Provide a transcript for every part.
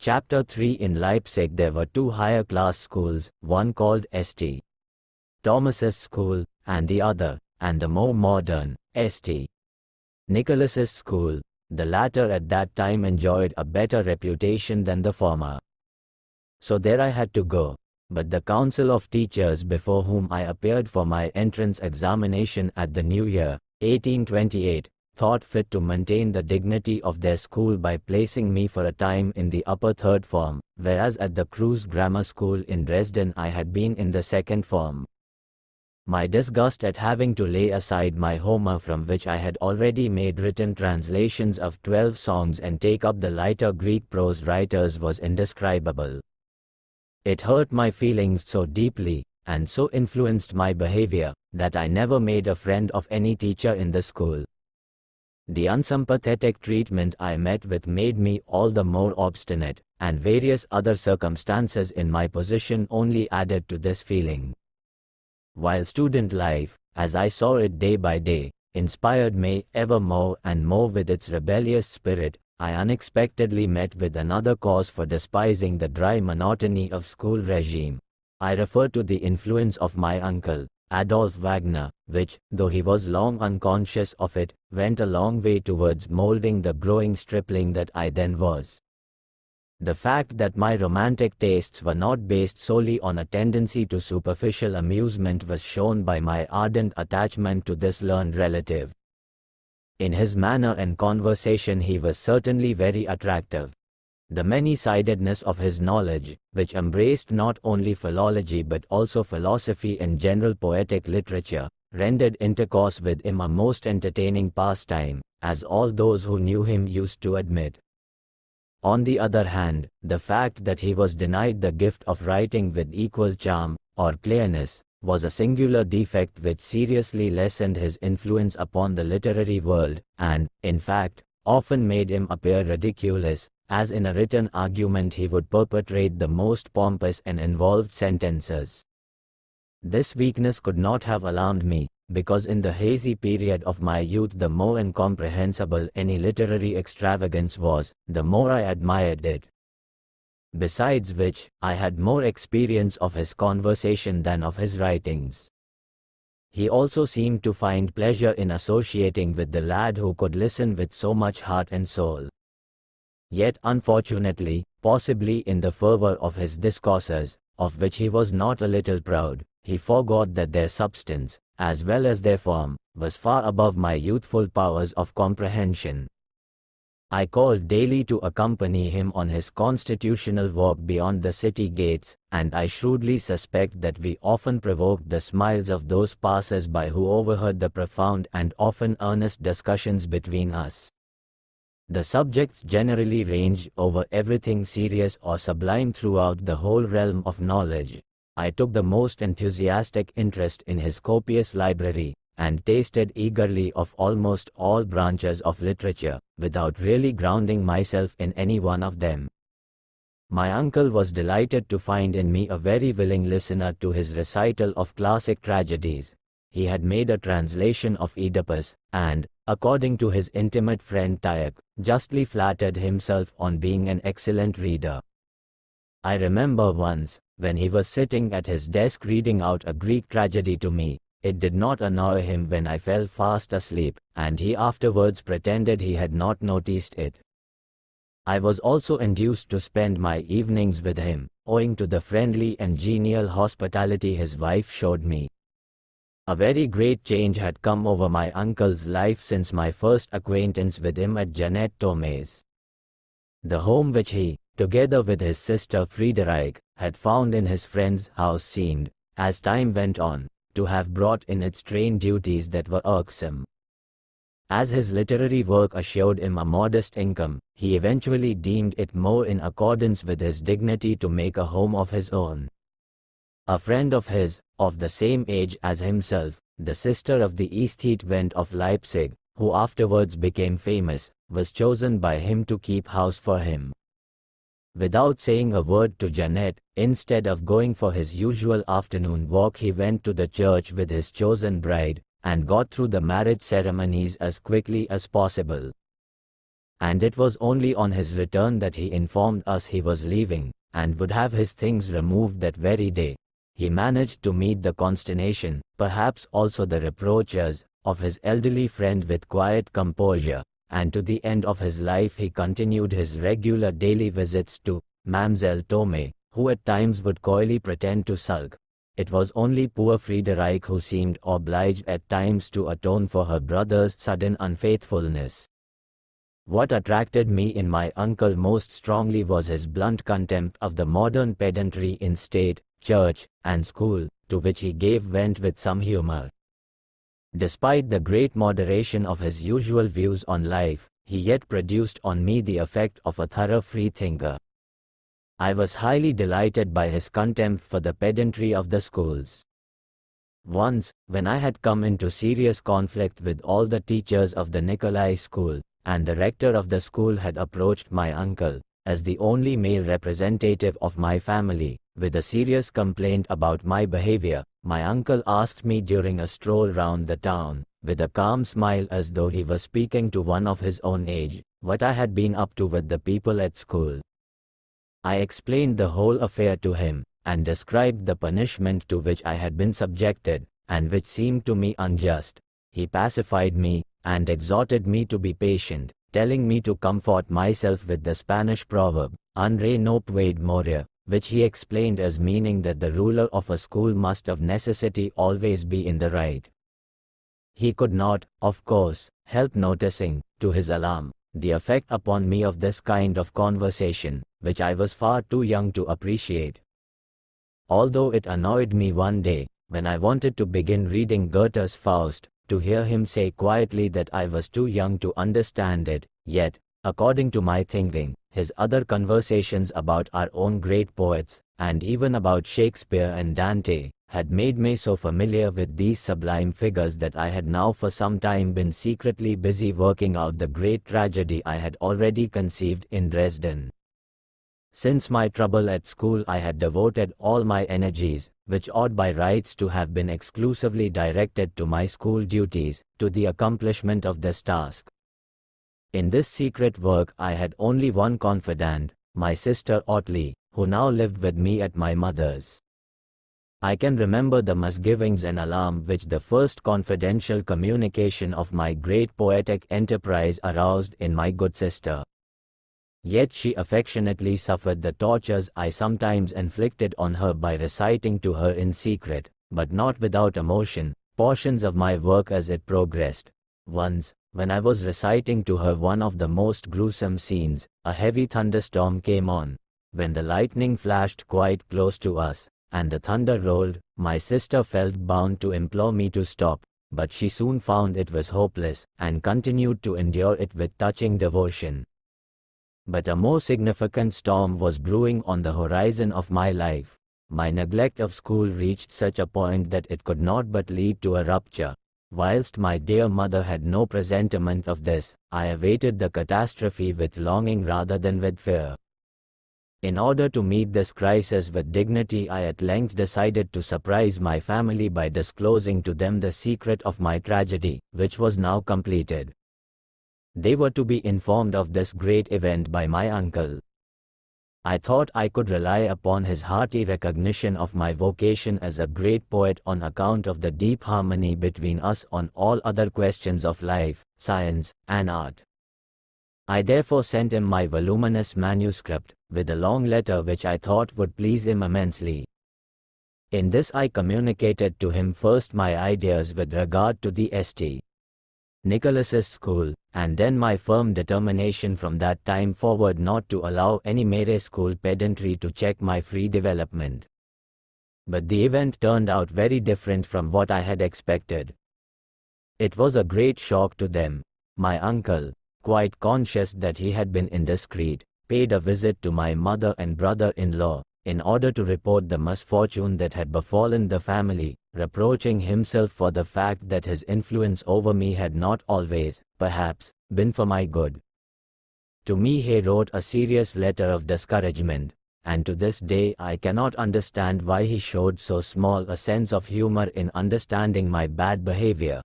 Chapter 3. In Leipzig there were two higher class schools, one called St. Thomas's School, and the other, and the more modern, St. Nicholas's School. The latter at that time enjoyed a better reputation than the former. So there I had to go, but the council of teachers before whom I appeared for my entrance examination at the new year, 1828, thought fit to maintain the dignity of their school by placing me for a time in the upper third form, whereas at the Creuse Grammar School in Dresden I had been in the second form. My disgust at having to lay aside my Homer, from which I had already made written translations of 12 songs, and take up the lighter Greek prose writers was indescribable. It hurt my feelings so deeply, and so influenced my behavior, that I never made a friend of any teacher in the school. The unsympathetic treatment I met with made me all the more obstinate, and various other circumstances in my position only added to this feeling. While student life, as I saw it day by day, inspired me ever more and more with its rebellious spirit, I unexpectedly met with another cause for despising the dry monotony of school regime. I refer to the influence of my uncle, Adolf Wagner, which, though he was long unconscious of it, went a long way towards molding the growing stripling that I then was. The fact that my romantic tastes were not based solely on a tendency to superficial amusement was shown by my ardent attachment to this learned relative. In his manner and conversation he was certainly very attractive. The many-sidedness of his knowledge, which embraced not only philology but also philosophy and general poetic literature, rendered intercourse with him a most entertaining pastime, as all those who knew him used to admit. On the other hand, the fact that he was denied the gift of writing with equal charm, or clearness, was a singular defect which seriously lessened his influence upon the literary world, and, in fact, often made him appear ridiculous, as in a written argument he would perpetrate the most pompous and involved sentences. This weakness could not have alarmed me, because in the hazy period of my youth the more incomprehensible any literary extravagance was, the more I admired it. Besides which, I had more experience of his conversation than of his writings. He also seemed to find pleasure in associating with the lad who could listen with so much heart and soul. Yet unfortunately, possibly in the fervor of his discourses, of which he was not a little proud, he forgot that their substance, as well as their form, was far above my youthful powers of comprehension. I called daily to accompany him on his constitutional walk beyond the city gates, and I shrewdly suspect that we often provoked the smiles of those passers-by who overheard the profound and often earnest discussions between us. The subjects generally ranged over everything serious or sublime throughout the whole realm of knowledge. I took the most enthusiastic interest in his copious library, and tasted eagerly of almost all branches of literature, without really grounding myself in any one of them. My uncle was delighted to find in me a very willing listener to his recital of classic tragedies. He had made a translation of Oedipus, and, according to his intimate friend Tieck, justly flattered himself on being an excellent reader. I remember once, when he was sitting at his desk reading out a Greek tragedy to me, it did not annoy him when I fell fast asleep, and he afterwards pretended he had not noticed it. I was also induced to spend my evenings with him, owing to the friendly and genial hospitality his wife showed me. A very great change had come over my uncle's life since my first acquaintance with him at Jeanette Thomae's. The home which he, together with his sister Friederike, had found in his friend's house seemed, as time went on, to have brought in its train duties that were irksome. As his literary work assured him a modest income, he eventually deemed it more in accordance with his dignity to make a home of his own. A friend of his, of the same age as himself, the sister of the Aesthete of Leipzig, who afterwards became famous, was chosen by him to keep house for him. Without saying a word to Jeanette, instead of going for his usual afternoon walk he went to the church with his chosen bride, and got through the marriage ceremonies as quickly as possible. and it was only on his return that he informed us he was leaving, and would have his things removed that very day. He managed to meet the consternation, perhaps also the reproaches, of his elderly friend with quiet composure, and to the end of his life he continued his regular daily visits to Mamselle Tome, who at times would coyly pretend to sulk. It was only poor Friederike who seemed obliged at times to atone for her brother's sudden unfaithfulness. What attracted me in my uncle most strongly was his blunt contempt of the modern pedantry in state, church, and school, to which he gave vent with some humor. Despite the great moderation of his usual views on life, he yet produced on me the effect of a thorough freethinker. I was highly delighted by his contempt for the pedantry of the schools. Once, when I had come into serious conflict with all the teachers of the Nikolai school, and the rector of the school had approached my uncle, as the only male representative of my family, with a serious complaint about my behavior, my uncle asked me during a stroll round the town, with a calm smile as though he was speaking to one of his own age, what I had been up to with the people at school. I explained the whole affair to him, and described the punishment to which I had been subjected, and which seemed to me unjust. He pacified me, and exhorted me to be patient, telling me to comfort myself with the Spanish proverb, "Un rey no puede morir," which he explained as meaning that the ruler of a school must of necessity always be in the right. He could not, of course, help noticing, to his alarm, the effect upon me of this kind of conversation, which I was far too young to appreciate. Although it annoyed me one day, when I wanted to begin reading Goethe's Faust, to hear him say quietly that I was too young to understand it, yet, according to my thinking, his other conversations about our own great poets, and even about Shakespeare and Dante, had made me so familiar with these sublime figures that I had now for some time been secretly busy working out the great tragedy I had already conceived in Dresden. Since my trouble at school I had devoted all my energies, which ought by rights to have been exclusively directed to my school duties, to the accomplishment of this task. In this secret work I had only one confidant, my sister Otley, who now lived with me at my mother's. I can remember the misgivings and alarm which the first confidential communication of my great poetic enterprise aroused in my good sister. Yet she affectionately suffered the tortures I sometimes inflicted on her by reciting to her in secret, but not without emotion, portions of my work as it progressed. Once, when I was reciting to her one of the most gruesome scenes, a heavy thunderstorm came on. When the lightning flashed quite close to us, and the thunder rolled, my sister felt bound to implore me to stop, but she soon found it was hopeless, and continued to endure it with touching devotion. But a more significant storm was brewing on the horizon of my life. My neglect of school reached such a point that it could not but lead to a rupture. Whilst my dear mother had no presentiment of this, I awaited the catastrophe with longing rather than with fear. In order to meet this crisis with dignity, I at length decided to surprise my family by disclosing to them the secret of my tragedy, which was now completed. They were to be informed of this great event by my uncle. I thought I could rely upon his hearty recognition of my vocation as a great poet on account of the deep harmony between us on all other questions of life, science, and art. I therefore sent him my voluminous manuscript, with a long letter which I thought would please him immensely. In this I communicated to him first my ideas with regard to the St. Nicholas's school, and then my firm determination from that time forward not to allow any mere school pedantry to check my free development. But the event turned out very different from what I had expected. It was a great shock to them. My uncle, quite conscious that he had been indiscreet, paid a visit to my mother and brother-in-law, in order to report the misfortune that had befallen the family, reproaching himself for the fact that his influence over me had not always, perhaps, been for my good. To me he wrote a serious letter of discouragement, and to this day I cannot understand why he showed so small a sense of humor in understanding my bad behavior.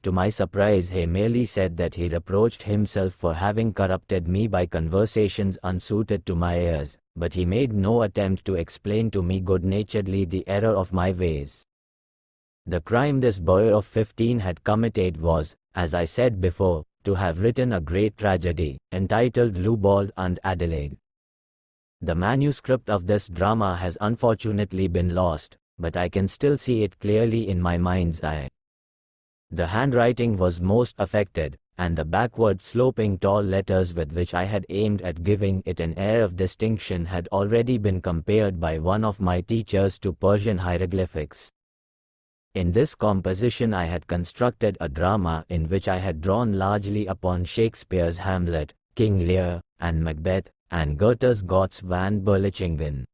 To my surprise, he merely said that he reproached himself for having corrupted me by conversations unsuited to my ears, but he made no attempt to explain to me good-naturedly the error of my ways. The crime this boy of 15 had committed was, as I said before, to have written a great tragedy, entitled Lubald and Adelaide. The manuscript of this drama has unfortunately been lost, but I can still see it clearly in my mind's eye. The handwriting was most affected, and the backward sloping tall letters with which I had aimed at giving it an air of distinction had already been compared by one of my teachers to Persian hieroglyphics. In this composition I had constructed a drama in which I had drawn largely upon Shakespeare's Hamlet, King Lear, and Macbeth, and Goethe's Gotts van Berlichingen.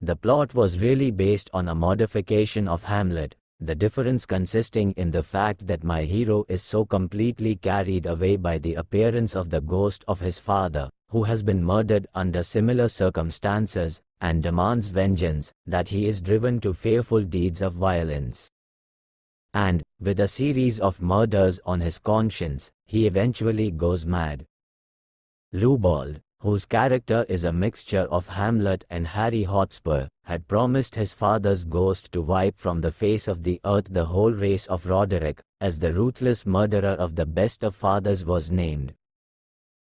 The plot was really based on a modification of Hamlet, the difference consisting in the fact that my hero is so completely carried away by the appearance of the ghost of his father, who has been murdered under similar circumstances, and demands vengeance, that he is driven to fearful deeds of violence. And, with a series of murders on his conscience, he eventually goes mad. Lubald, whose character is a mixture of Hamlet and Harry Hotspur, had promised his father's ghost to wipe from the face of the earth the whole race of Roderick, as the ruthless murderer of the best of fathers was named.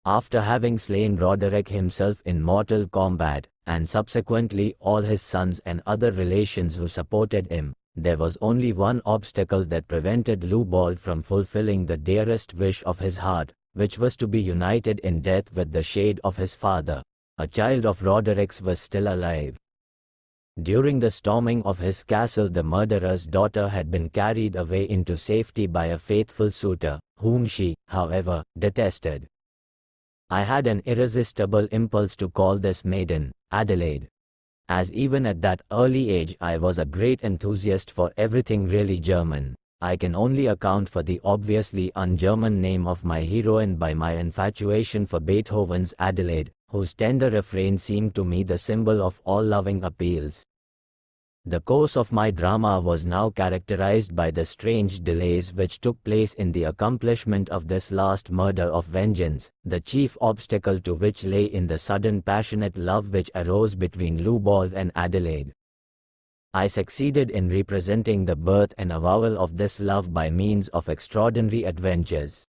After having slain Roderick himself in mortal combat, and subsequently all his sons and other relations who supported him, there was only one obstacle that prevented Lubald from fulfilling the dearest wish of his heart, which was to be united in death with the shade of his father. A child of Roderick's was still alive. During the storming of his castle, the murderer's daughter had been carried away into safety by a faithful suitor, whom she, however, detested. I had an irresistible impulse to call this maiden Adelaide. As even at that early age I was a great enthusiast for everything really German, I can only account for the obviously un-German name of my heroine by my infatuation for Beethoven's Adelaide, whose tender refrain seemed to me the symbol of all loving appeals. The course of my drama was now characterized by the strange delays which took place in the accomplishment of this last murder of vengeance, the chief obstacle to which lay in the sudden passionate love which arose between Lubald and Adelaide. I succeeded in representing the birth and avowal of this love by means of extraordinary adventures.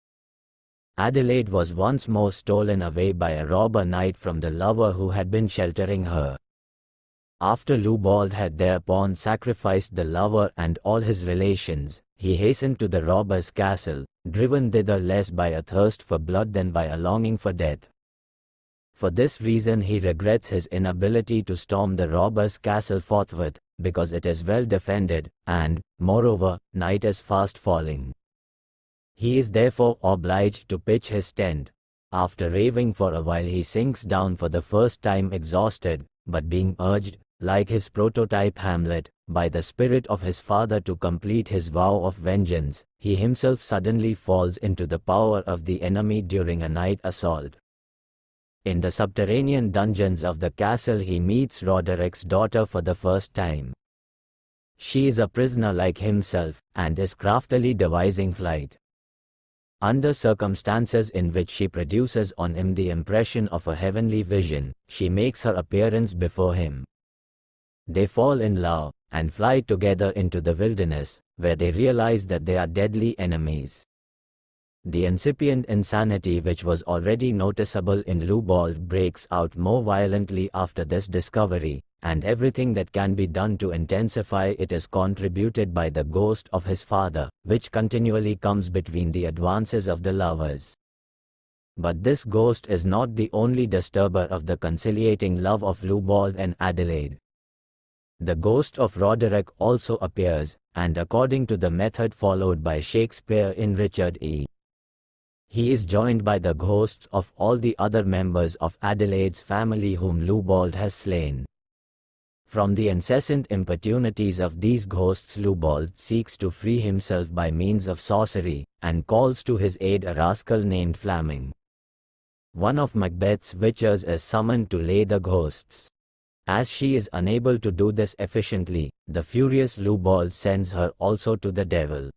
Adelaide was once more stolen away by a robber knight from the lover who had been sheltering her. After Lubald had thereupon sacrificed the lover and all his relations, he hastened to the robber's castle, driven thither less by a thirst for blood than by a longing for death. For this reason he regrets his inability to storm the robber's castle forthwith, because it is well defended, and, moreover, night is fast falling. He is therefore obliged to pitch his tent. After raving for a while he sinks down for the first time exhausted, but being urged, like his prototype Hamlet, by the spirit of his father to complete his vow of vengeance, he himself suddenly falls into the power of the enemy during a night assault. In the subterranean dungeons of the castle he meets Roderick's daughter for the first time. She is a prisoner like himself, and is craftily devising flight. Under circumstances in which she produces on him the impression of a heavenly vision, she makes her appearance before him. They fall in love, and fly together into the wilderness, where they realize that they are deadly enemies. The incipient insanity which was already noticeable in Lubald breaks out more violently after this discovery, and everything that can be done to intensify it is contributed by the ghost of his father, which continually comes between the advances of the lovers. But this ghost is not the only disturber of the conciliating love of Lubald and Adelaide. The ghost of Roderick also appears, and according to the method followed by Shakespeare in Richard E. he is joined by the ghosts of all the other members of Adelaide's family whom Lubald has slain. From the incessant importunities of these ghosts Lubald seeks to free himself by means of sorcery, and calls to his aid a rascal named Flaming. One of Macbeth's witches is summoned to lay the ghosts. As she is unable to do this efficiently, the furious Lubald sends her also to the devil.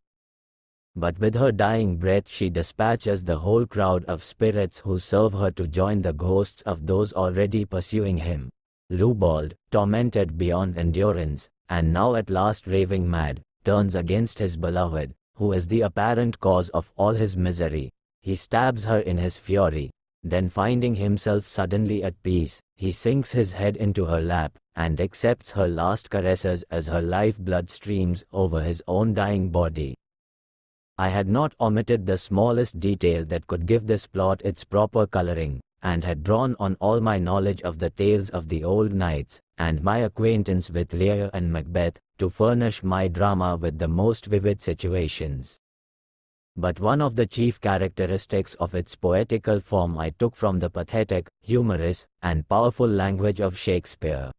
but with her dying breath she dispatches the whole crowd of spirits who serve her to join the ghosts of those already pursuing him. Lubald, tormented beyond endurance, and now at last raving mad, turns against his beloved, who is the apparent cause of all his misery. He stabs her in his fury. Then finding himself suddenly at peace, he sinks his head into her lap, and accepts her last caresses as her life-blood streams over his own dying body. I had not omitted the smallest detail that could give this plot its proper coloring, and had drawn on all my knowledge of the tales of the old knights, and my acquaintance with Lear and Macbeth, to furnish my drama with the most vivid situations. But one of the chief characteristics of its poetical form I took from the pathetic, humorous, and powerful language of Shakespeare.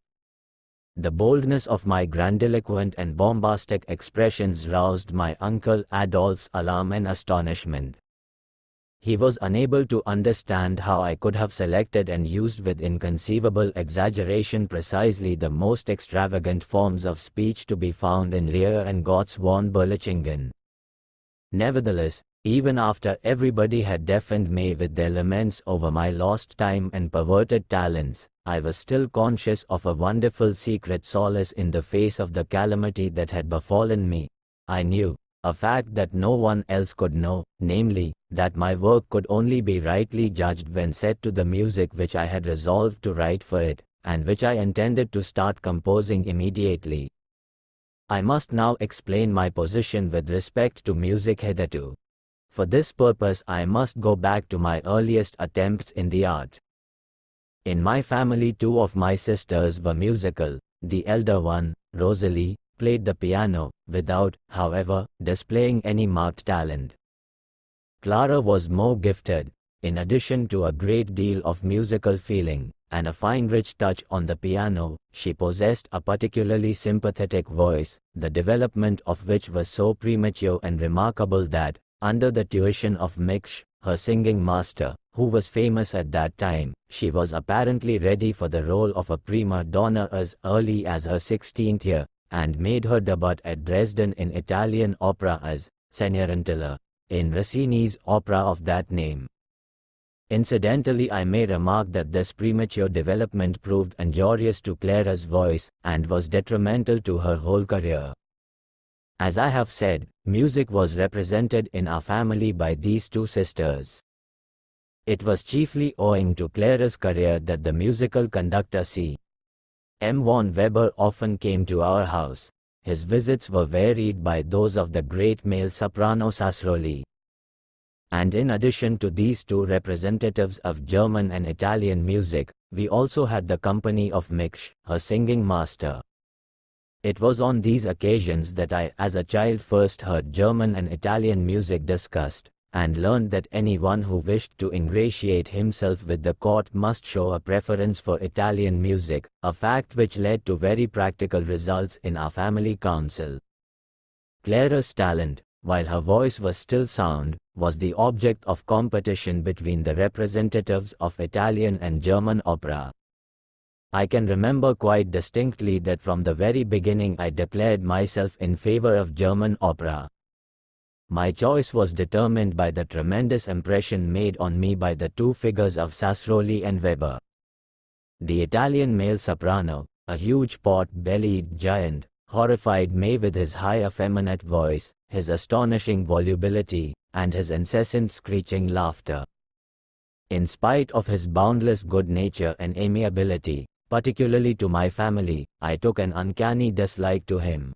The boldness of my grandiloquent and bombastic expressions roused my uncle Adolphe's alarm and astonishment. He was unable to understand how I could have selected and used with inconceivable exaggeration precisely the most extravagant forms of speech to be found in Lear and Gott's von Berlichingen. Nevertheless, even after everybody had deafened me with their laments over my lost time and perverted talents, I was still conscious of a wonderful secret solace in the face of the calamity that had befallen me. I knew, a fact that no one else could know, namely, that my work could only be rightly judged when set to the music which I had resolved to write for it, and which I intended to start composing immediately. I must now explain my position with respect to music hitherto. For this purpose I must go back to my earliest attempts in the art. In my family 2 of my sisters were musical. The elder one, Rosalie, played the piano, without, however, displaying any marked talent. Clara was more gifted, in addition to a great deal of musical feeling, and a fine rich touch on the piano. She possessed a particularly sympathetic voice, the development of which was so premature and remarkable that, under the tuition of Miksch, her singing master, who was famous at that time, she was apparently ready for the role of a prima donna as early as her 16th year, and made her debut at Dresden in Italian opera as Cenerentola, in Rossini's opera of that name. Incidentally, I may remark that this premature development proved injurious to Clara's voice, and was detrimental to her whole career. As I have said, music was represented in our family by these 2 sisters. It was chiefly owing to Clara's career that the musical conductor C. M. von Weber often came to our house. His visits were varied by those of the great male soprano Sassroli. And in addition to these 2 representatives of German and Italian music, we also had the company of Miksch, her singing master. It was on these occasions that I as a child first heard German and Italian music discussed, and learned that anyone who wished to ingratiate himself with the court must show a preference for Italian music, a fact which led to very practical results in our family council. Clara's talent, while her voice was still sound, was the object of competition between the representatives of Italian and German opera. I can remember quite distinctly that from the very beginning I declared myself in favor of German opera. My choice was determined by the tremendous impression made on me by the 2 figures of Sassroli and Weber. The Italian male soprano, a huge pot-bellied giant, horrified me with his high effeminate voice, his astonishing volubility, and his incessant screeching laughter. In spite of his boundless good nature and amiability, particularly to my family, I took an uncanny dislike to him.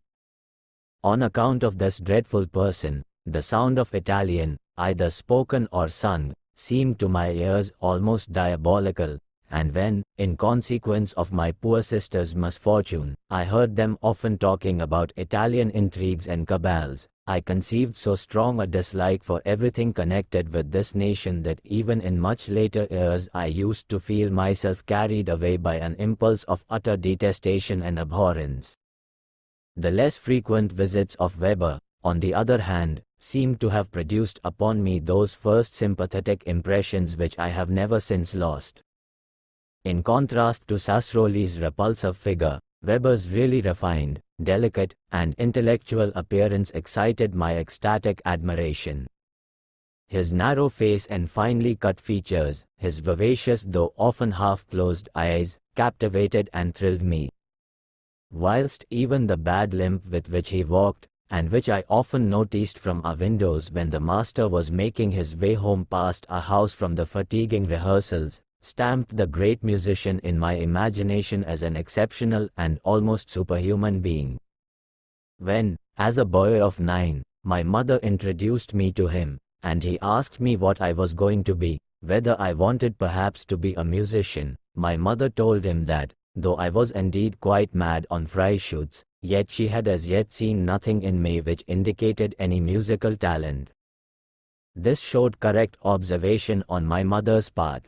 On account of this dreadful person, the sound of Italian, either spoken or sung, seemed to my ears almost diabolical, and when, in consequence of my poor sister's misfortune, I heard them often talking about Italian intrigues and cabals, I conceived so strong a dislike for everything connected with this nation that even in much later years I used to feel myself carried away by an impulse of utter detestation and abhorrence. The less frequent visits of Weber, on the other hand, seemed to have produced upon me those first sympathetic impressions which I have never since lost. In contrast to Sassroli's repulsive figure, Weber's really refined, delicate, and intellectual appearance excited my ecstatic admiration. His narrow face and finely cut features, his vivacious though often half-closed eyes, captivated and thrilled me. Whilst even the bad limp with which he walked, and which I often noticed from our windows when the master was making his way home past our house from the fatiguing rehearsals, stamped the great musician in my imagination as an exceptional and almost superhuman being. When, as a boy of 9, my mother introduced me to him, and he asked me what I was going to be, whether I wanted perhaps to be a musician, my mother told him that, though I was indeed quite mad on Freischütz, yet she had as yet seen nothing in me which indicated any musical talent. This showed correct observation on my mother's part.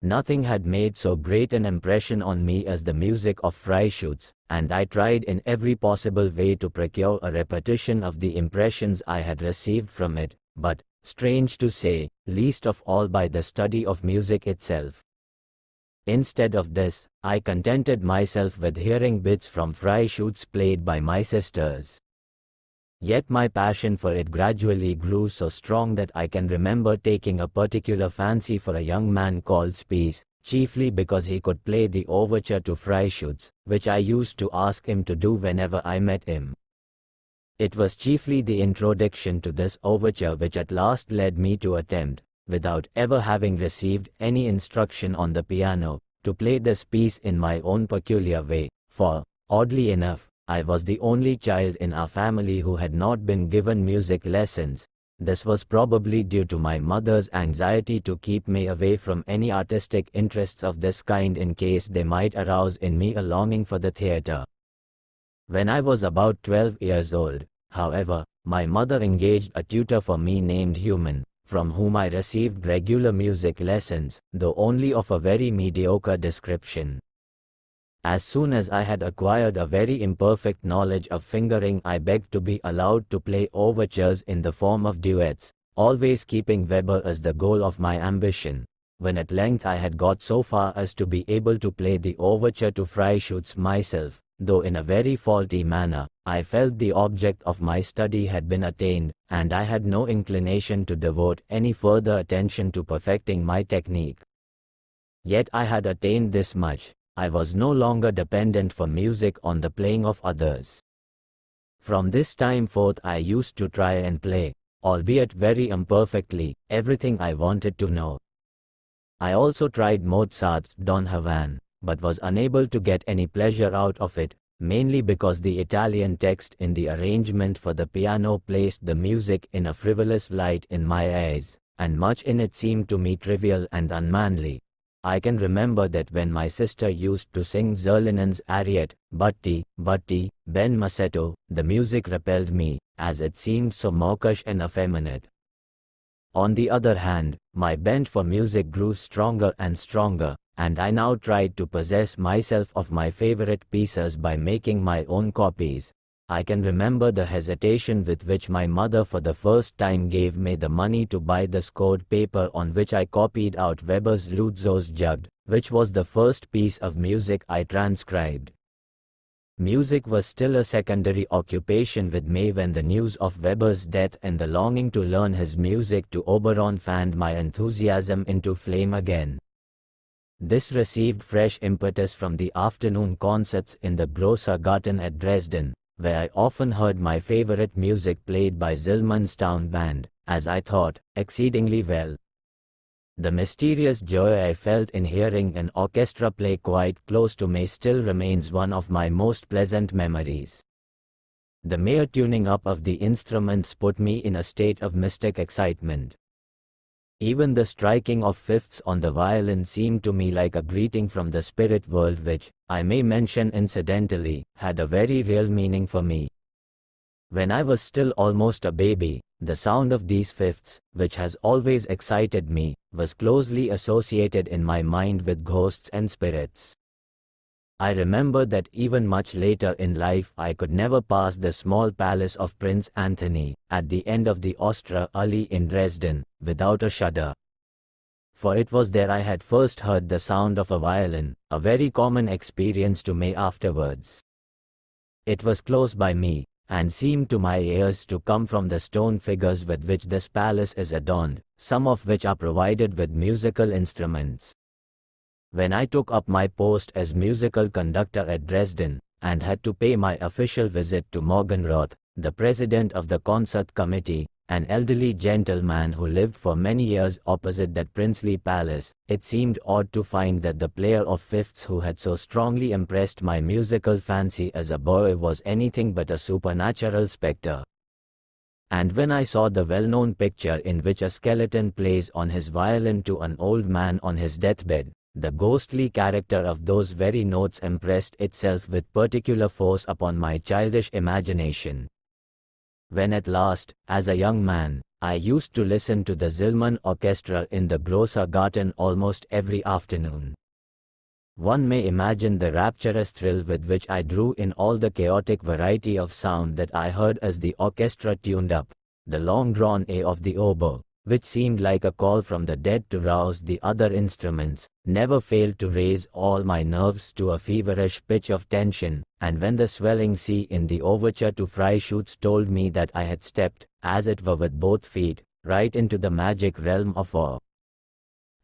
Nothing had made so great an impression on me as the music of Freischütz, and I tried in every possible way to procure a repetition of the impressions I had received from it, but, strange to say, least of all by the study of music itself. Instead of this, I contented myself with hearing bits from Freischütz played by my sisters. Yet my passion for it gradually grew so strong that I can remember taking a particular fancy for a young man called Spies, chiefly because he could play the overture to Freischütz, which I used to ask him to do whenever I met him. It was chiefly the introduction to this overture which at last led me to attempt, without ever having received any instruction on the piano, to play this piece in my own peculiar way, for, oddly enough, I was the only child in our family who had not been given music lessons. This was probably due to my mother's anxiety to keep me away from any artistic interests of this kind in case they might arouse in me a longing for the theatre. When I was about 12 years old, however, my mother engaged a tutor for me named Human, from whom I received regular music lessons, though only of a very mediocre description. As soon as I had acquired a very imperfect knowledge of fingering, I begged to be allowed to play overtures in the form of duets, always keeping Weber as the goal of my ambition. When at length I had got so far as to be able to play the overture to Freischütz myself, though in a very faulty manner, I felt the object of my study had been attained, and I had no inclination to devote any further attention to perfecting my technique. Yet I had attained this much. I was no longer dependent for music on the playing of others. From this time forth I used to try and play, albeit very imperfectly, everything I wanted to know. I also tried Mozart's Don Juan, but was unable to get any pleasure out of it, mainly because the Italian text in the arrangement for the piano placed the music in a frivolous light in my eyes, and much in it seemed to me trivial and unmanly. I can remember that when my sister used to sing Zerlinen's ariet, Batti, Batti, Ben Masetto, the music repelled me, as it seemed so mawkish and effeminate. On the other hand, my bent for music grew stronger and stronger, and I now tried to possess myself of my favorite pieces by making my own copies. I can remember the hesitation with which my mother for the first time gave me the money to buy the scored paper on which I copied out Weber's Lützow's Jugd, which was the first piece of music I transcribed. Music was still a secondary occupation with me when the news of Weber's death and the longing to learn his music to Oberon fanned my enthusiasm into flame again. This received fresh impetus from the afternoon concerts in the Grosser Garten at Dresden, where I often heard my favorite music played by Zillmann's town band, as I thought, exceedingly well. The mysterious joy I felt in hearing an orchestra play quite close to me still remains one of my most pleasant memories. The mere tuning up of the instruments put me in a state of mystic excitement. Even the striking of fifths on the violin seemed to me like a greeting from the spirit world which, I may mention incidentally, had a very real meaning for me. When I was still almost a baby, the sound of these fifths, which has always excited me, was closely associated in my mind with ghosts and spirits. I remember that even much later in life I could never pass the small palace of Prince Anthony, at the end of the Ostra Allee in Dresden, without a shudder. For it was there I had first heard the sound of a violin, a very common experience to me afterwards. It was close by me, and seemed to my ears to come from the stone figures with which this palace is adorned, some of which are provided with musical instruments. When I took up my post as musical conductor at Dresden, and had to pay my official visit to Morgenroth, the president of the concert committee, an elderly gentleman who lived for many years opposite that princely palace, it seemed odd to find that the player of fifths who had so strongly impressed my musical fancy as a boy was anything but a supernatural spectre. And when I saw the well-known picture in which a skeleton plays on his violin to an old man on his deathbed, the ghostly character of those very notes impressed itself with particular force upon my childish imagination. When at last, as a young man, I used to listen to the Zillmann Orchestra in the Grosser Garten almost every afternoon, one may imagine the rapturous thrill with which I drew in all the chaotic variety of sound that I heard as the orchestra tuned up. The long-drawn A of the oboe, which seemed like a call from the dead to rouse the other instruments, never failed to raise all my nerves to a feverish pitch of tension, and when the swelling C in the overture to Freischütz told me that I had stepped, as it were with both feet, right into the magic realm of awe,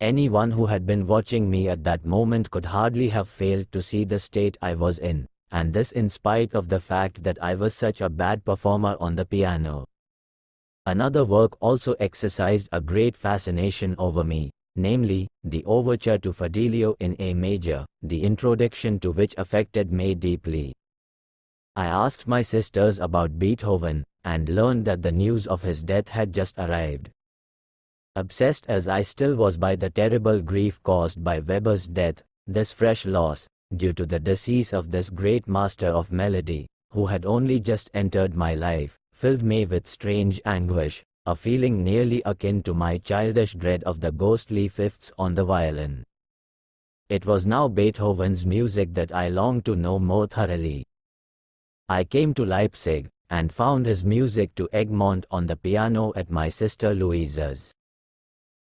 anyone who had been watching me at that moment could hardly have failed to see the state I was in, and this in spite of the fact that I was such a bad performer on the piano. Another work also exercised a great fascination over me, namely, the overture to Fidelio in A major, the introduction to which affected me deeply. I asked my sisters about Beethoven, and learned that the news of his death had just arrived. Obsessed as I still was by the terrible grief caused by Weber's death, this fresh loss, due to the decease of this great master of melody, who had only just entered my life, filled me with strange anguish, a feeling nearly akin to my childish dread of the ghostly fifths on the violin. It was now Beethoven's music that I longed to know more thoroughly. I came to Leipzig, and found his music to Egmont on the piano at my sister Louisa's.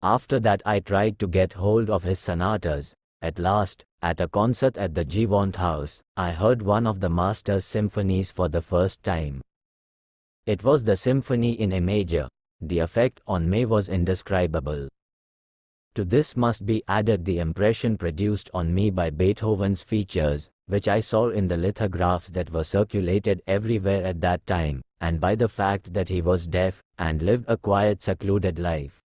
After that I tried to get hold of his sonatas. At last, at a concert at the Gewandhaus, I heard one of the master's symphonies for the first time. It was the symphony in A major. The effect on me was indescribable. To this must be added the impression produced on me by Beethoven's features, which I saw in the lithographs that were circulated everywhere at that time, and by the fact that he was deaf, and lived a quiet secluded life.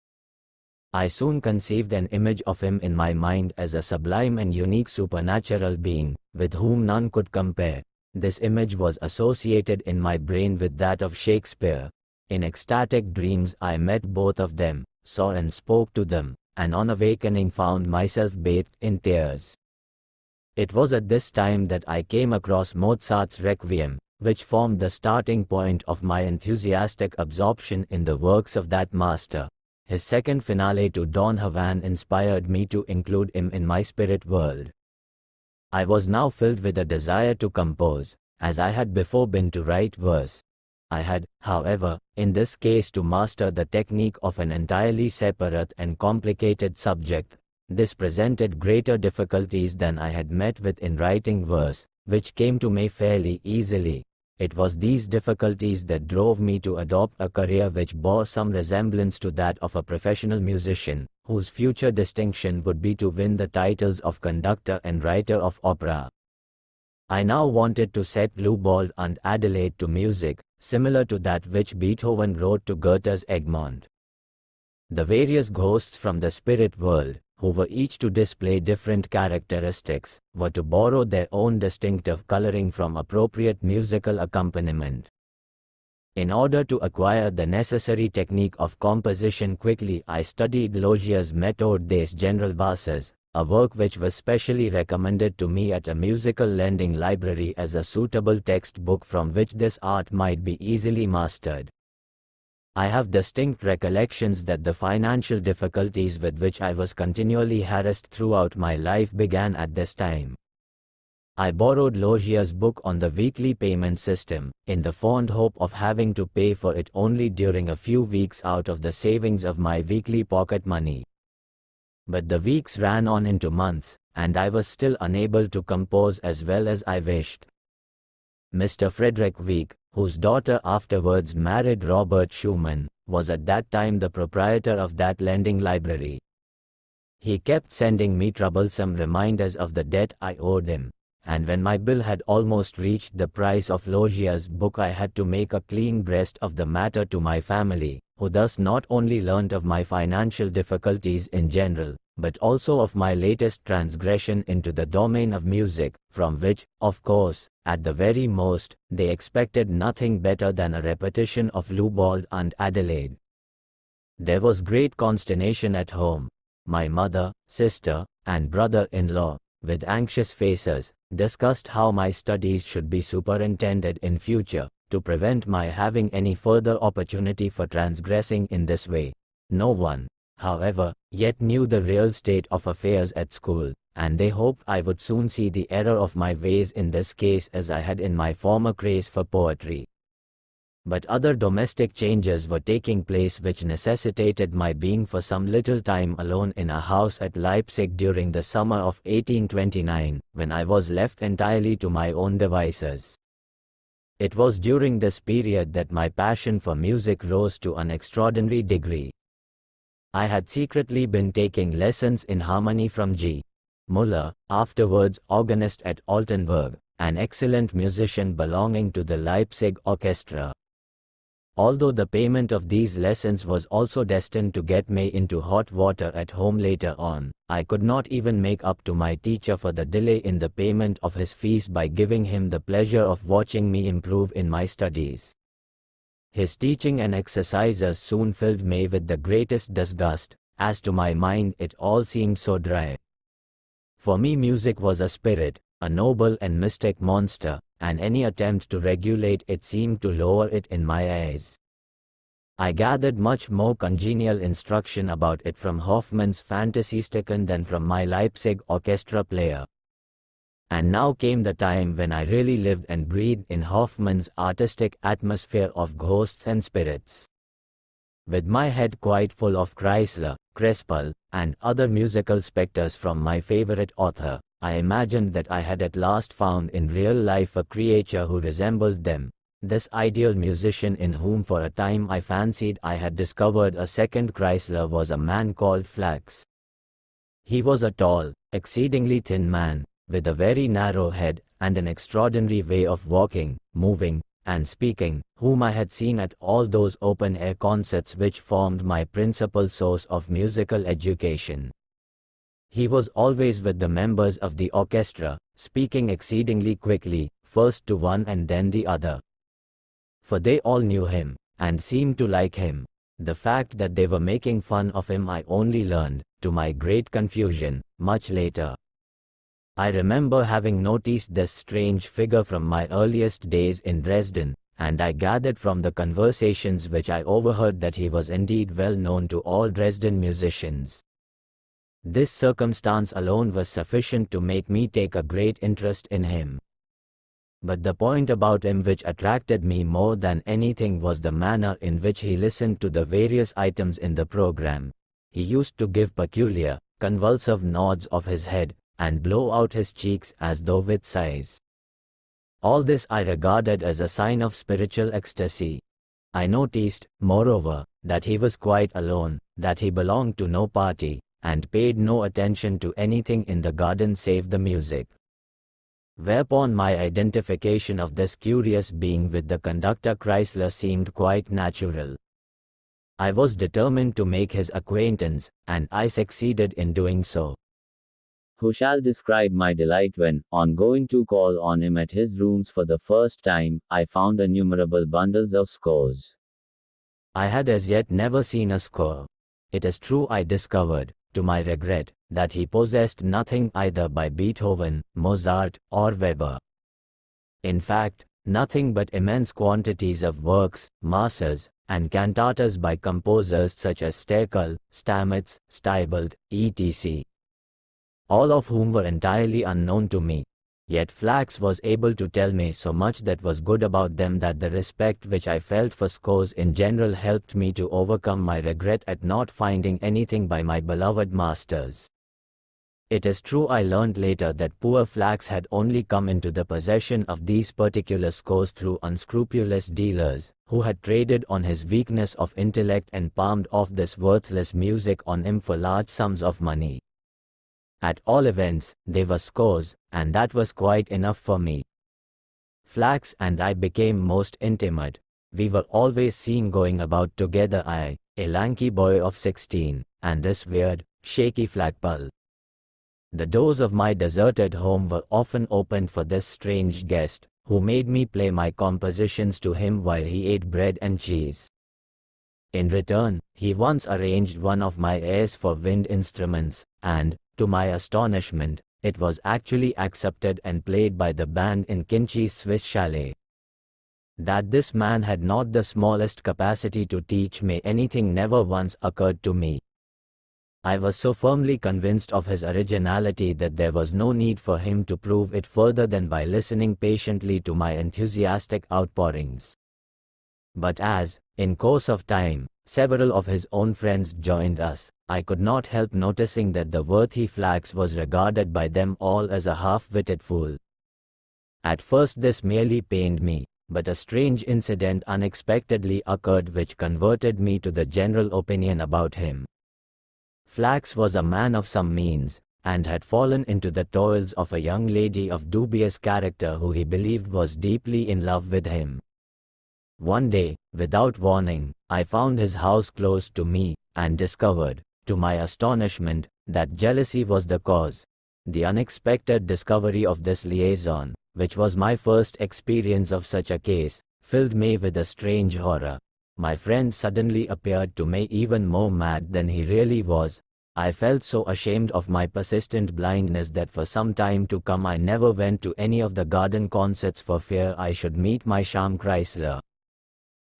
I soon conceived an image of him in my mind as a sublime and unique supernatural being, with whom none could compare. This image was associated in my brain with that of Shakespeare. In ecstatic dreams I met both of them, saw and spoke to them, and on awakening found myself bathed in tears. It was at this time that I came across Mozart's Requiem, which formed the starting point of my enthusiastic absorption in the works of that master. His second finale to Don Juan inspired me to include him in my spirit world. I was now filled with a desire to compose, as I had before been to write verse. I had, however, in this case to master the technique of an entirely separate and complicated subject. This presented greater difficulties than I had met with in writing verse, which came to me fairly easily. It was these difficulties that drove me to adopt a career which bore some resemblance to that of a professional musician, whose future distinction would be to win the titles of conductor and writer of opera. I now wanted to set Lubold and Adelaide to music, similar to that which Beethoven wrote to Goethe's Egmont. The various ghosts from the spirit world, who were each to display different characteristics, were to borrow their own distinctive coloring from appropriate musical accompaniment. In order to acquire the necessary technique of composition quickly, I studied Logier's Méthode des General Basses, a work which was specially recommended to me at a musical lending library as a suitable textbook from which this art might be easily mastered. I have distinct recollections that the financial difficulties with which I was continually harassed throughout my life began at this time. I borrowed Logier's book on the weekly payment system, in the fond hope of having to pay for it only during a few weeks out of the savings of my weekly pocket money. But the weeks ran on into months, and I was still unable to compose as well as I wished. Mr. Frederick Wieck, whose daughter afterwards married Robert Schumann, was at that time the proprietor of that lending library. He kept sending me troublesome reminders of the debt I owed him, and when my bill had almost reached the price of Loggia's book, I had to make a clean breast of the matter to my family, who thus not only learnt of my financial difficulties in general, but also of my latest transgression into the domain of music, from which, of course, at the very most, they expected nothing better than a repetition of Lubald and Adelaide. There was great consternation at home. My mother, sister, and brother-in-law, with anxious faces, discussed how my studies should be superintended in future, to prevent my having any further opportunity for transgressing in this way. No one, however, yet knew the real state of affairs at school, and they hoped I would soon see the error of my ways in this case as I had in my former craze for poetry. But other domestic changes were taking place which necessitated my being for some little time alone in a house at Leipzig during the summer of 1829, when I was left entirely to my own devices. It was during this period that my passion for music rose to an extraordinary degree. I had secretly been taking lessons in harmony from G. Müller, afterwards organist at Altenburg, an excellent musician belonging to the Leipzig orchestra. Although the payment of these lessons was also destined to get me into hot water at home later on, I could not even make up to my teacher for the delay in the payment of his fees by giving him the pleasure of watching me improve in my studies. His teaching and exercises soon filled me with the greatest disgust, as to my mind it all seemed so dry. For me music was a spirit, a noble and mystic monster, and any attempt to regulate it seemed to lower it in my eyes. I gathered much more congenial instruction about it from Hoffmann's Fantasiestücken than from my Leipzig orchestra player. And now came the time when I really lived and breathed in Hoffmann's artistic atmosphere of ghosts and spirits. With my head quite full of Kreisler, Crespel, and other musical spectres from my favorite author, I imagined that I had at last found in real life a creature who resembled them, this ideal musician in whom for a time I fancied I had discovered a second Kreisler was a man called Flax. He was a tall, exceedingly thin man, with a very narrow head and an extraordinary way of walking, moving, and speaking, whom I had seen at all those open-air concerts which formed my principal source of musical education. He was always with the members of the orchestra, speaking exceedingly quickly, first to one and then the other. For they all knew him, and seemed to like him. The fact that they were making fun of him I only learned, to my great confusion, much later. I remember having noticed this strange figure from my earliest days in Dresden, and I gathered from the conversations which I overheard that he was indeed well known to all Dresden musicians. This circumstance alone was sufficient to make me take a great interest in him. But the point about him which attracted me more than anything was the manner in which he listened to the various items in the program. He used to give peculiar, convulsive nods of his head, and blow out his cheeks as though with sighs. All this I regarded as a sign of spiritual ecstasy. I noticed, moreover, that he was quite alone, that he belonged to no party, and paid no attention to anything in the garden save the music. Whereupon my identification of this curious being with the conductor Kreisler seemed quite natural. I was determined to make his acquaintance, and I succeeded in doing so. Who shall describe my delight when, on going to call on him at his rooms for the first time, I found innumerable bundles of scores. I had as yet never seen a score. It is true I discovered, to my regret, that he possessed nothing either by Beethoven, Mozart, or Weber. In fact, nothing but immense quantities of works, masses, and cantatas by composers such as Steckel, Stamitz, Steibelt, etc., all of whom were entirely unknown to me. Yet Flax was able to tell me so much that was good about them that the respect which I felt for scores in general helped me to overcome my regret at not finding anything by my beloved masters. It is true I learned later that poor Flax had only come into the possession of these particular scores through unscrupulous dealers, who had traded on his weakness of intellect and palmed off this worthless music on him for large sums of money. At all events, they were scores, and that was quite enough for me. Flax and I became most intimate. We were always seen going about together, I, a lanky boy of 16, and this weird, shaky Flagpole. The doors of my deserted home were often opened for this strange guest, who made me play my compositions to him while he ate bread and cheese. In return, he once arranged one of my airs for wind instruments, and, to my astonishment, it was actually accepted and played by the band in Kinchi's Swiss chalet. That this man had not the smallest capacity to teach me anything never once occurred to me. I was so firmly convinced of his originality that there was no need for him to prove it further than by listening patiently to my enthusiastic outpourings. But as, in course of time, several of his own friends joined us, I could not help noticing that the worthy Flax was regarded by them all as a half-witted fool. At first this merely pained me, but a strange incident unexpectedly occurred which converted me to the general opinion about him. Flax was a man of some means, and had fallen into the toils of a young lady of dubious character who he believed was deeply in love with him. One day, without warning, I found his house closed to me, and discovered, to my astonishment, that jealousy was the cause. The unexpected discovery of this liaison, which was my first experience of such a case, filled me with a strange horror. My friend suddenly appeared to me even more mad than he really was. I felt so ashamed of my persistent blindness that for some time to come I never went to any of the garden concerts for fear I should meet my charm Chrysler.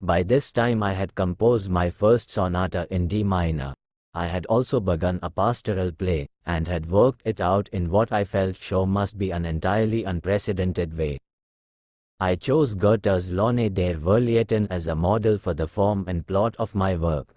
By this time I had composed my first sonata in D minor. I had also begun a pastoral play, and had worked it out in what I felt sure must be an entirely unprecedented way. I chose Goethe's Laune der Verliebten as a model for the form and plot of my work.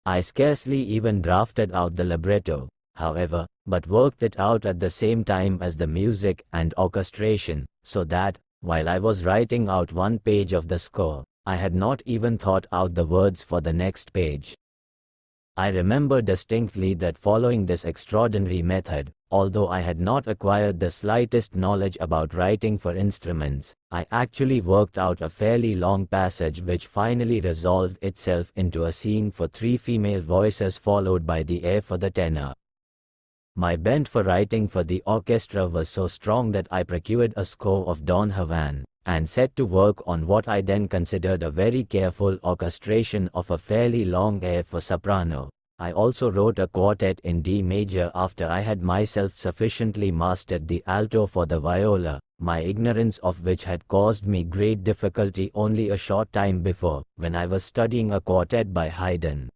I scarcely even drafted out the libretto, however, but worked it out at the same time as the music and orchestration, so that, while I was writing out one page of the score, I had not even thought out the words for the next page. I remember distinctly that following this extraordinary method, although I had not acquired the slightest knowledge about writing for instruments, I actually worked out a fairly long passage which finally resolved itself into a scene for 3 female voices followed by the air for the tenor. My bent for writing for the orchestra was so strong that I procured a score of Don Juan, and set to work on what I then considered a very careful orchestration of a fairly long air for soprano. I also wrote a quartet in D major after I had myself sufficiently mastered the alto for the viola, my ignorance of which had caused me great difficulty only a short time before, when I was studying a quartet by Haydn.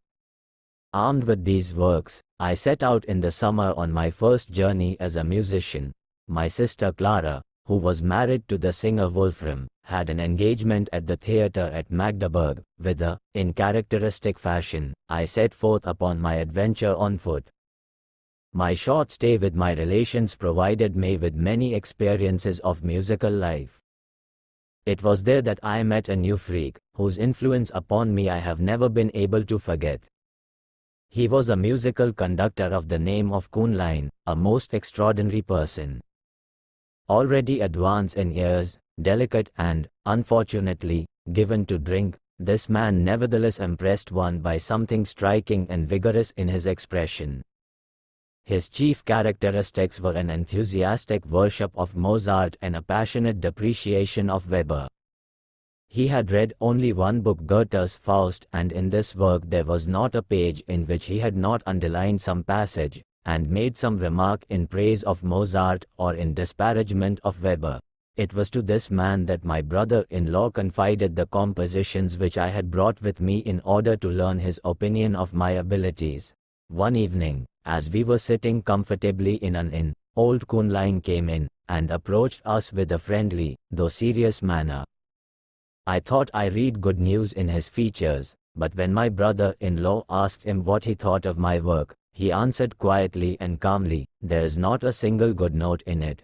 Armed with these works, I set out in the summer on my first journey as a musician. My sister Clara, who was married to the singer Wolfram, had an engagement at the theatre at Magdeburg, whither, in characteristic fashion, I set forth upon my adventure on foot. My short stay with my relations provided me with many experiences of musical life. It was there that I met a new freak, whose influence upon me I have never been able to forget. He was a musical conductor of the name of Kuhnlein, a most extraordinary person. Already advanced in years, delicate and, unfortunately, given to drink, this man nevertheless impressed one by something striking and vigorous in his expression. His chief characteristics were an enthusiastic worship of Mozart and a passionate depreciation of Weber. He had read only one book, Goethe's Faust, and in this work there was not a page in which he had not underlined some passage, and made some remark in praise of Mozart or in disparagement of Weber. It was to this man that my brother-in-law confided the compositions which I had brought with me in order to learn his opinion of my abilities. One evening, as we were sitting comfortably in an inn, old Kuhnlein came in, and approached us with a friendly, though serious manner. I thought I read good news in his features, but when my brother-in-law asked him what he thought of my work, he answered quietly and calmly, "There is not a single good note in it."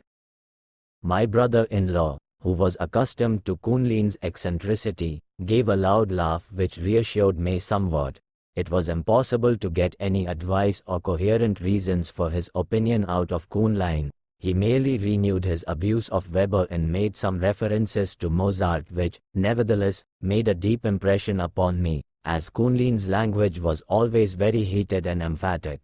My brother-in-law, who was accustomed to Kunlin's eccentricity, gave a loud laugh which reassured me somewhat. It was impossible to get any advice or coherent reasons for his opinion out of Kunlin. He merely renewed his abuse of Weber and made some references to Mozart which, nevertheless, made a deep impression upon me, as Kunlin's language was always very heated and emphatic.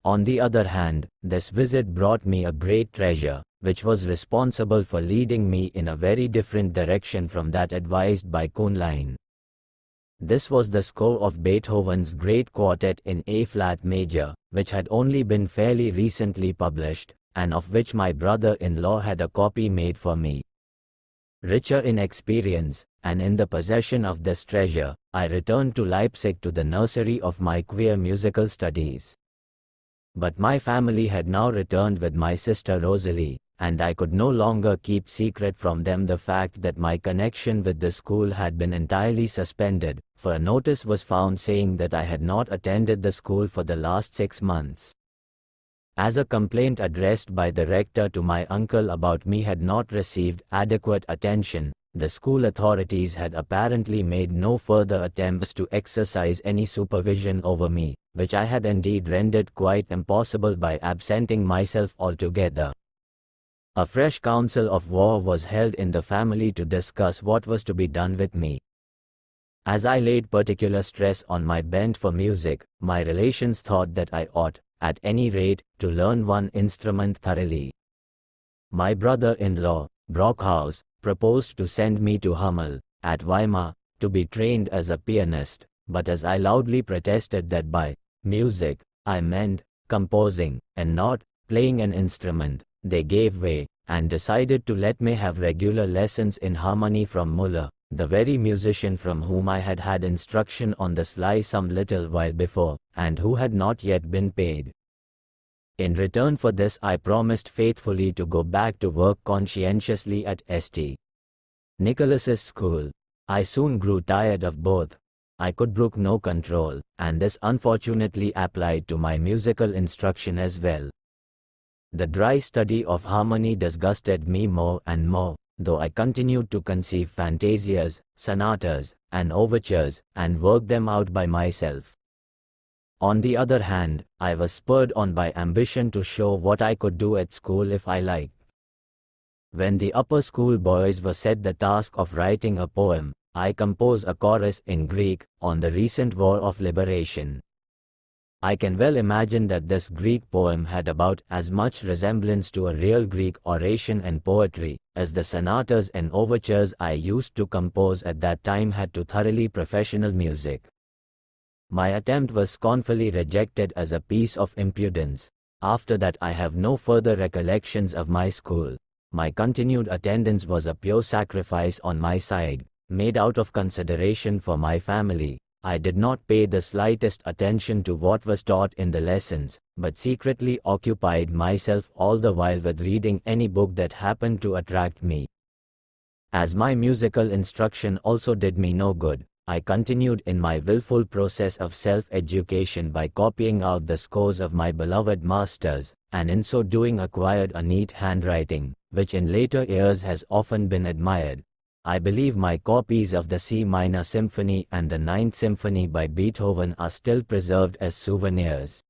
On the other hand, this visit brought me a great treasure, which was responsible for leading me in a very different direction from that advised by Kunlin. This was the score of Beethoven's Great Quartet in A-flat major, which had only been fairly recently published, and of which my brother-in-law had a copy made for me. Richer in experience, and in the possession of this treasure, I returned to Leipzig to the nursery of my queer musical studies. But my family had now returned with my sister Rosalie, and I could no longer keep secret from them the fact that my connection with the school had been entirely suspended, for a notice was found saying that I had not attended the school for the last 6 months. As a complaint addressed by the rector to my uncle about me had not received adequate attention, the school authorities had apparently made no further attempts to exercise any supervision over me, which I had indeed rendered quite impossible by absenting myself altogether. A fresh council of war was held in the family to discuss what was to be done with me. As I laid particular stress on my bent for music, my relations thought that I ought, at any rate, to learn one instrument thoroughly. My brother-in-law, Brockhaus, proposed to send me to Hummel, at Weimar, to be trained as a pianist, but as I loudly protested that by music, I meant composing, and not playing an instrument, they gave way, and decided to let me have regular lessons in harmony from Müller, the very musician from whom I had had instruction on the sly some little while before, and who had not yet been paid. In return for this I promised faithfully to go back to work conscientiously at St. Nicholas's school. I soon grew tired of both. I could brook no control, and this unfortunately applied to my musical instruction as well. The dry study of harmony disgusted me more and more, though I continued to conceive fantasias, sonatas, and overtures, and work them out by myself. On the other hand, I was spurred on by ambition to show what I could do at school if I liked. When the upper school boys were set the task of writing a poem, I composed a chorus in Greek, on the recent War of Liberation. I can well imagine that this Greek poem had about as much resemblance to a real Greek oration and poetry, as the sonatas and overtures I used to compose at that time had to thoroughly professional music. My attempt was scornfully rejected as a piece of impudence. After that I have no further recollections of my school. My continued attendance was a pure sacrifice on my side, made out of consideration for my family. I did not pay the slightest attention to what was taught in the lessons, but secretly occupied myself all the while with reading any book that happened to attract me. As my musical instruction also did me no good, I continued in my willful process of self-education by copying out the scores of my beloved masters, and in so doing acquired a neat handwriting, which in later years has often been admired. I believe my copies of the C minor symphony and the Ninth Symphony by Beethoven are still preserved as souvenirs.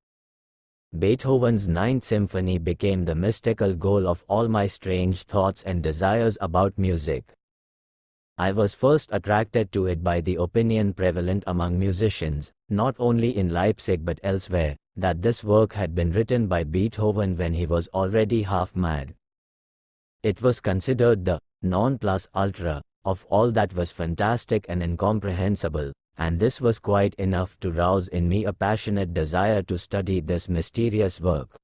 Beethoven's Ninth Symphony became the mystical goal of all my strange thoughts and desires about music. I was first attracted to it by the opinion prevalent among musicians, not only in Leipzig but elsewhere, that this work had been written by Beethoven when he was already half mad. It was considered the non plus ultra of all that was fantastic and incomprehensible, and this was quite enough to rouse in me a passionate desire to study this mysterious work.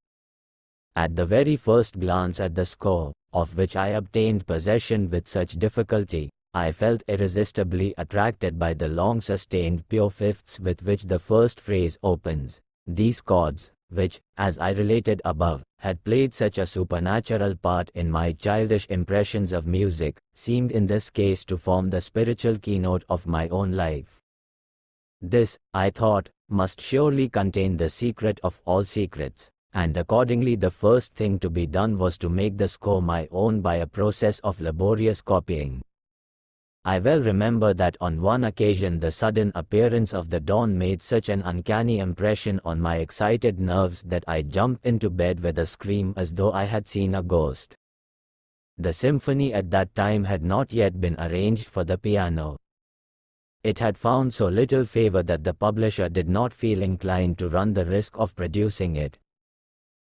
At the very first glance at the score, of which I obtained possession with such difficulty, I felt irresistibly attracted by the long-sustained pure fifths with which the first phrase opens. These chords, which, as I related above, had played such a supernatural part in my childish impressions of music, seemed in this case to form the spiritual keynote of my own life. This, I thought, must surely contain the secret of all secrets, and accordingly the first thing to be done was to make the score my own by a process of laborious copying. I well remember that on one occasion the sudden appearance of the dawn made such an uncanny impression on my excited nerves that I jumped into bed with a scream as though I had seen a ghost. The symphony at that time had not yet been arranged for the piano. It had found so little favor that the publisher did not feel inclined to run the risk of producing it.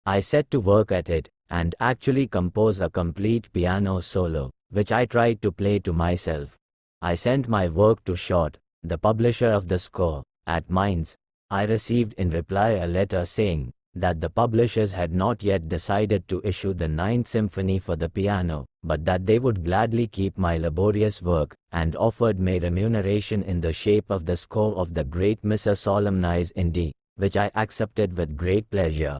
I set to work at it, and actually composed a complete piano solo, which I tried to play to myself. I sent my work to Schott, the publisher of the score, at Mainz. I received in reply a letter saying that the publishers had not yet decided to issue the Ninth Symphony for the piano, but that they would gladly keep my laborious work, and offered me remuneration in the shape of the score of the great Missa Solemnis in D, which I accepted with great pleasure.